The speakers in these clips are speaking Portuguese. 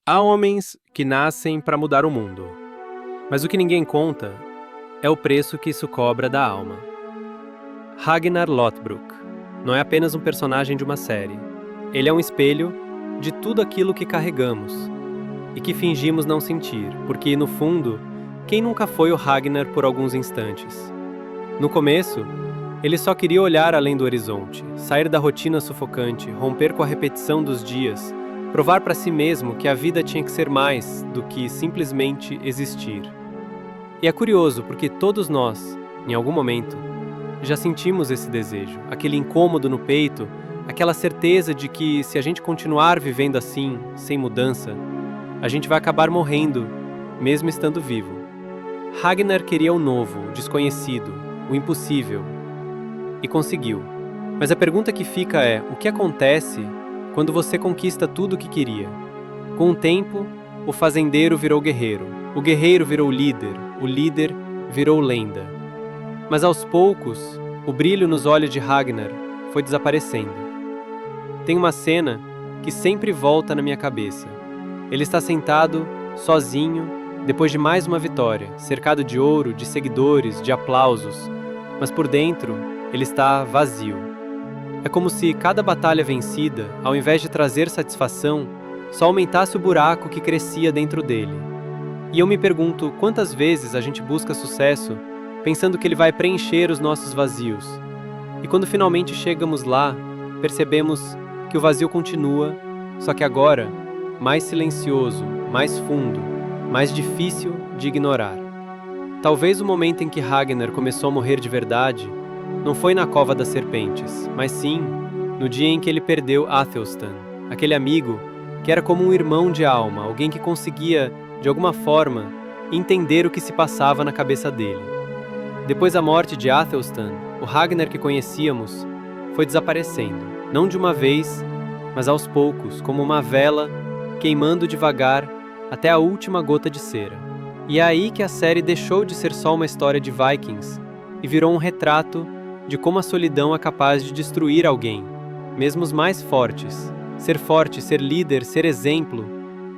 Há homens que nascem para mudar o mundo, mas o que ninguém conta é o preço que isso cobra da alma. Ragnar Lothbrok não é apenas um personagem de uma série. Ele é um espelho de tudo aquilo que carregamos e que fingimos não sentir, porque, no fundo, quem nunca foi o Ragnar por alguns instantes? No começo, ele só queria olhar além do horizonte, sair da rotina sufocante, romper com a repetição dos dias, provar para si mesmo que a vida tinha que ser mais do que simplesmente existir. E é curioso porque todos nós, em algum momento, já sentimos esse desejo, aquele incômodo no peito, aquela certeza de que se a gente continuar vivendo assim, sem mudança, a gente vai acabar morrendo, mesmo estando vivo. Ragnar queria o novo, o desconhecido, o impossível, e conseguiu. Mas a pergunta que fica é: o que acontece quando você conquista tudo o que queria? Com o tempo, o fazendeiro virou guerreiro, o guerreiro virou o líder virou lenda. Mas aos poucos, o brilho nos olhos de Ragnar foi desaparecendo. Tem uma cena que sempre volta na minha cabeça. Ele está sentado, sozinho, depois de mais uma vitória, cercado de ouro, de seguidores, de aplausos, mas por dentro ele está vazio. É como se cada batalha vencida, ao invés de trazer satisfação, só aumentasse o buraco que crescia dentro dele. E eu me pergunto quantas vezes a gente busca sucesso pensando que ele vai preencher os nossos vazios. E quando finalmente chegamos lá, percebemos que o vazio continua, só que agora mais silencioso, mais fundo, mais difícil de ignorar. Talvez o momento em que Ragnar começou a morrer de verdade não foi na Cova das Serpentes, mas sim no dia em que ele perdeu Athelstan, aquele amigo que era como um irmão de alma, alguém que conseguia, de alguma forma, entender o que se passava na cabeça dele. Depois da morte de Athelstan, o Ragnar que conhecíamos foi desaparecendo, não de uma vez, mas aos poucos, como uma vela queimando devagar até a última gota de cera. E é aí que a série deixou de ser só uma história de Vikings e virou um retrato de como a solidão é capaz de destruir alguém, mesmo os mais fortes. Ser forte, ser líder, ser exemplo,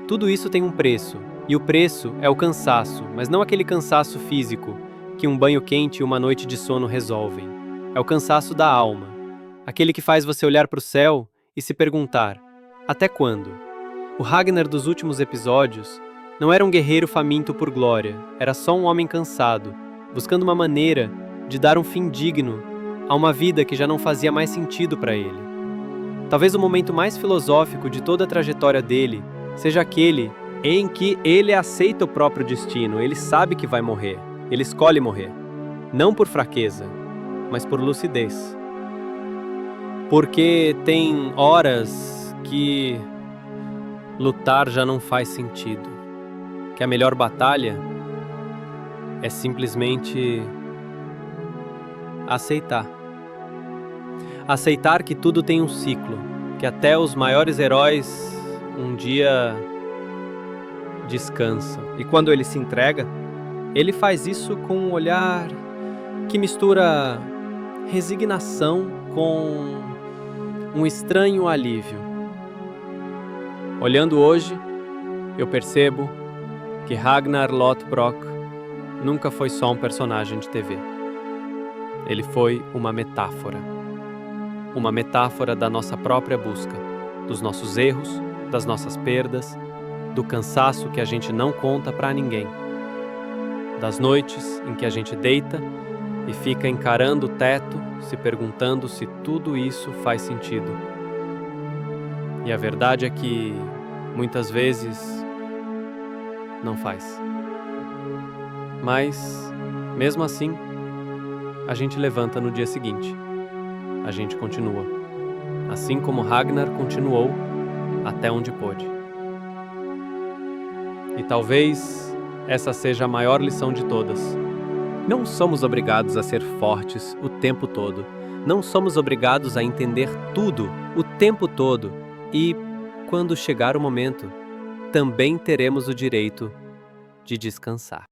tudo isso tem um preço, e o preço é o cansaço, mas não aquele cansaço físico que um banho quente e uma noite de sono resolvem. É o cansaço da alma, aquele que faz você olhar para o céu e se perguntar: até quando? O Ragnar dos últimos episódios não era um guerreiro faminto por glória, era só um homem cansado, buscando uma maneira de dar um fim digno a uma vida que já não fazia mais sentido para ele. Talvez o momento mais filosófico de toda a trajetória dele seja aquele em que ele aceita o próprio destino, ele sabe que vai morrer, ele escolhe morrer, não por fraqueza, mas por lucidez. Porque tem horas que lutar já não faz sentido, que a melhor batalha é simplesmente aceitar. Aceitar que tudo tem um ciclo, que até os maiores heróis um dia descansam. E quando ele se entrega, ele faz isso com um olhar que mistura resignação com um estranho alívio. Olhando hoje, eu percebo que Ragnar Lothbrok nunca foi só um personagem de TV. Ele foi uma metáfora da nossa própria busca, dos nossos erros, das nossas perdas, do cansaço que a gente não conta pra ninguém, das noites em que a gente deita e fica encarando o teto, se perguntando se tudo isso faz sentido. E a verdade é que, muitas vezes, não faz. Mas, mesmo assim, a gente levanta no dia seguinte. A gente continua. Assim como Ragnar continuou até onde pôde. E talvez essa seja a maior lição de todas. Não somos obrigados a ser fortes o tempo todo. Não somos obrigados a entender tudo o tempo todo. E, quando chegar o momento, também teremos o direito de descansar.